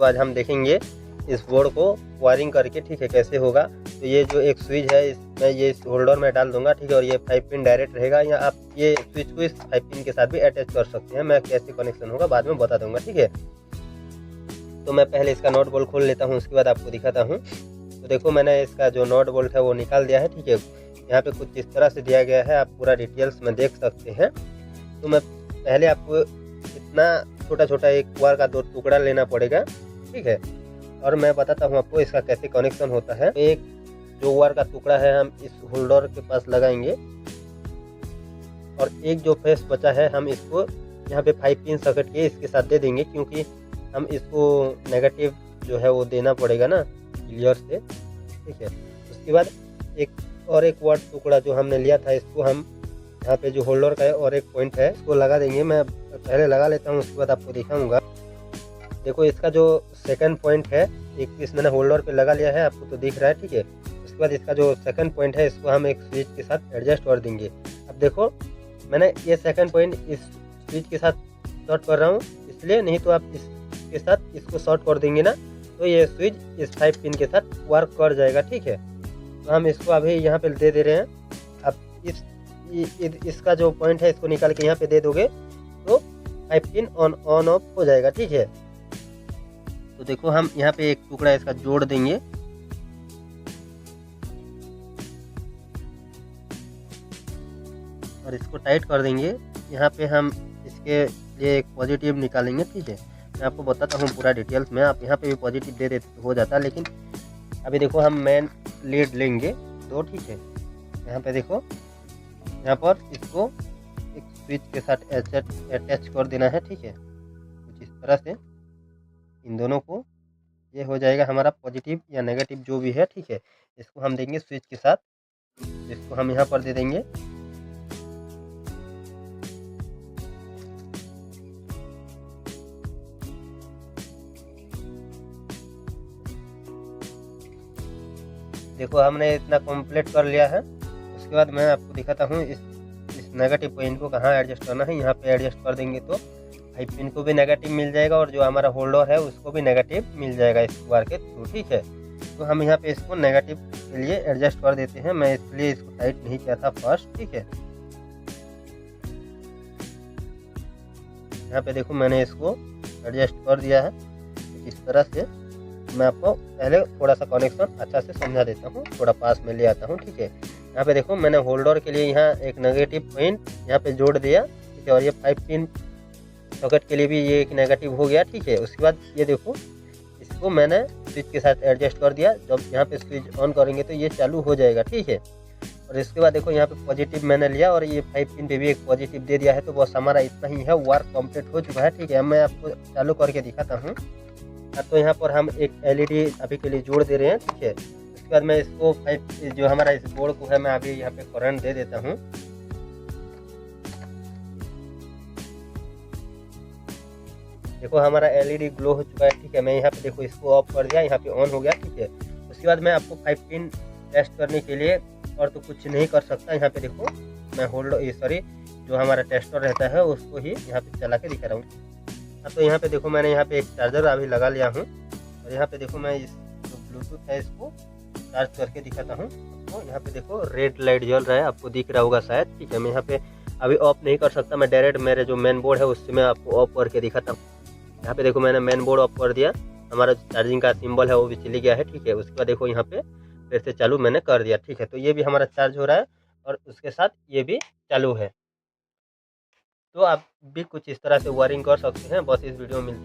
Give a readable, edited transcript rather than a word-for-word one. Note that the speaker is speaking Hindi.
तो आज हम देखेंगे इस बोर्ड को वायरिंग करके, ठीक है, कैसे होगा। तो ये जो एक स्विच है इसमें ये इस होल्डर में डाल दूंगा, ठीक है, और ये 5 पिन डायरेक्ट रहेगा, या आप ये स्विच को इस 5 पिन के साथ भी अटैच कर सकते हैं। मैं कैसे कनेक्शन होगा बाद में बता दूंगा, ठीक है। तो मैं पहले इसका नॉट बोल्ट खोल लेता हूँ, उसके बाद आपको दिखाता हूँ। तो देखो मैंने इसका जो नॉट बोल्ट है वो निकाल दिया है, ठीक है। यहाँ पे कुछ इस तरह से दिया गया है, आप पूरा डिटेल्स में देख सकते हैं। तो मैं पहले आपको इतना छोटा छोटा एक वायर का 2 टुकड़ा लेना पड़ेगा, ठीक है, और मैं बताता हूँ आपको इसका कैसे कनेक्शन होता है। एक जो वायर का टुकड़ा है हम इस होल्डर के पास लगाएंगे, और एक जो फेस बचा है हम इसको यहाँ पे 5 पिन सर्किट के इसके साथ दे देंगे, क्योंकि हम इसको नेगेटिव जो है वो देना पड़ेगा ना क्लियर से, ठीक है। उसके बाद एक वायर टुकड़ा जो हमने लिया था इसको हम यहाँ पे जो होल्डर का है और एक पॉइंट है इसको लगा देंगे। मैं पहले लगा लेता हूँ, उसके बाद आपको दिखाऊंगा। देखो इसका जो सेकंड पॉइंट है एक पीस मैंने होल्डर पे लगा लिया है, आपको तो दिख रहा है, ठीक है। उसके बाद इसका जो सेकंड पॉइंट है इसको हम एक स्विच के साथ एडजस्ट कर देंगे। अब देखो मैंने ये सेकंड पॉइंट इस स्विच के साथ शॉर्ट कर रहा हूँ, इसलिए, नहीं तो आप इसके साथ इसको शॉर्ट कर देंगे ना तो ये स्विच इस 5 पिन के साथ वर्क कर जाएगा, ठीक है। तो हम इसको अभी यहाँ पे दे रहे हैं। अब इसका जो पॉइंट है इसको निकाल के यहाँ पे दे दोगे तो 5 पिन ऑन ऑफ हो जाएगा, ठीक है। तो देखो हम यहाँ पे एक टुकड़ा इसका जोड़ देंगे, और इसको टाइट कर देंगे। यहाँ पे हम इसके लिए एक पॉजिटिव निकालेंगे, ठीक है। मैं आपको बताता हूँ पूरा डिटेल्स में, आप यहाँ पे भी पॉजिटिव दे देते हो जाता, लेकिन अभी देखो हम मेन लीड लेंगे 2, ठीक है। यहाँ पे देखो यहाँ पर इसको एक स्विच के साथ अटैच कर देना है, ठीक है, कुछ इस तरह से इन दोनों को। ये हो जाएगा हमारा पॉजिटिव या नेगेटिव जो भी है, ठीक है। इसको हम देंगे स्विच के साथ, इसको हम यहाँ पर दे देंगे। देखो हमने इतना कंप्लीट कर लिया है। उसके बाद मैं आपको दिखाता हूँ इस नेगेटिव पिन को कहाँ एडजस्ट करना है। यहाँ पे एडजस्ट कर देंगे तो 5 पिन को भी नेगेटिव मिल जाएगा, और जो हमारा होल्डर है उसको भी नेगेटिव मिल जाएगा इस वायर के थ्रू, ठीक है। तो हम यहाँ पे इसको नेगेटिव के लिए एडजस्ट कर देते हैं। मैं इसलिए इसको टाइट नहीं किया था फर्स्ट, ठीक है। यहाँ पे देखो मैंने इसको एडजस्ट कर दिया है इस तरह से। मैं आपको पहले थोड़ा सा कनेक्शन अच्छा से समझा देता हूँ, थोड़ा पास में ले आता हूँ, ठीक है। यहाँ पे देखो मैंने होल्डर के लिए यहाँ एक नेगेटिव पॉइंट यहाँ पे जोड़ दिया, ठीक है, और ये 5 पिन सॉकेट के लिए भी ये एक नेगेटिव हो गया, ठीक है। उसके बाद ये देखो इसको मैंने स्विच के साथ एडजस्ट कर दिया। जब यहाँ पे स्विच ऑन करेंगे तो ये चालू हो जाएगा, ठीक है। और इसके बाद देखो यहाँ पे पॉजिटिव मैंने लिया और ये 5 पिन पे भी एक पॉजिटिव दे दिया है। तो बस हमारा इतना ही है, वर्क कंप्लीट हो चुका है, ठीक है। मैं आपको चालू करके दिखाता हूँ। तो यहाँ पर हम एक LED अभी के लिए जोड़ दे रहे हैं, ठीक है। उसके बाद मैं इसको जो हमारा इस बोर्ड को है मैं अभी यहाँ पे करंट दे देता हूँ। देखो हमारा LED ग्लो हो चुका है, ठीक है। मैं यहाँ पे देखो इसको ऑफ कर दिया, यहाँ पे ऑन हो गया, ठीक है। उसके बाद मैं आपको 5 पिन टेस्ट करने के लिए और तो कुछ नहीं कर सकता। यहाँ पे देखो मैं जो हमारा टेस्टर रहता है उसको ही यहाँ पे चला के दिखा रहा हूँ। तो यहाँ पे देखो मैंने यहाँ पे एक चार्जर अभी लगा लिया हूँ, और यहाँ पे देखो मैं इस जो ब्लूटूथ है इसको चार्ज करके दिखाता हूँ। तो यहाँ पे देखो रेड लाइट जल रहा है, आपको दिख रहा होगा शायद, ठीक है। मैं यहाँ पे अभी ऑफ नहीं कर सकता, मैं डायरेक्ट मेरे जो मेन बोर्ड है उससे मैं आपको ऑफ करके दिखाता हूँ। यहाँ पे देखो मैंने मेन बोर्ड ऑफ कर दिया, हमारा चार्जिंग का सिंबल है वो भी चली गया है, ठीक है। उसके बाद देखो यहाँ पे फिर से चालू मैंने कर दिया, ठीक है। तो ये भी हमारा चार्ज हो रहा है और उसके साथ ये भी चालू है। तो आप भी कुछ इस तरह से वायरिंग कर सकते हैं। बस इस वीडियो में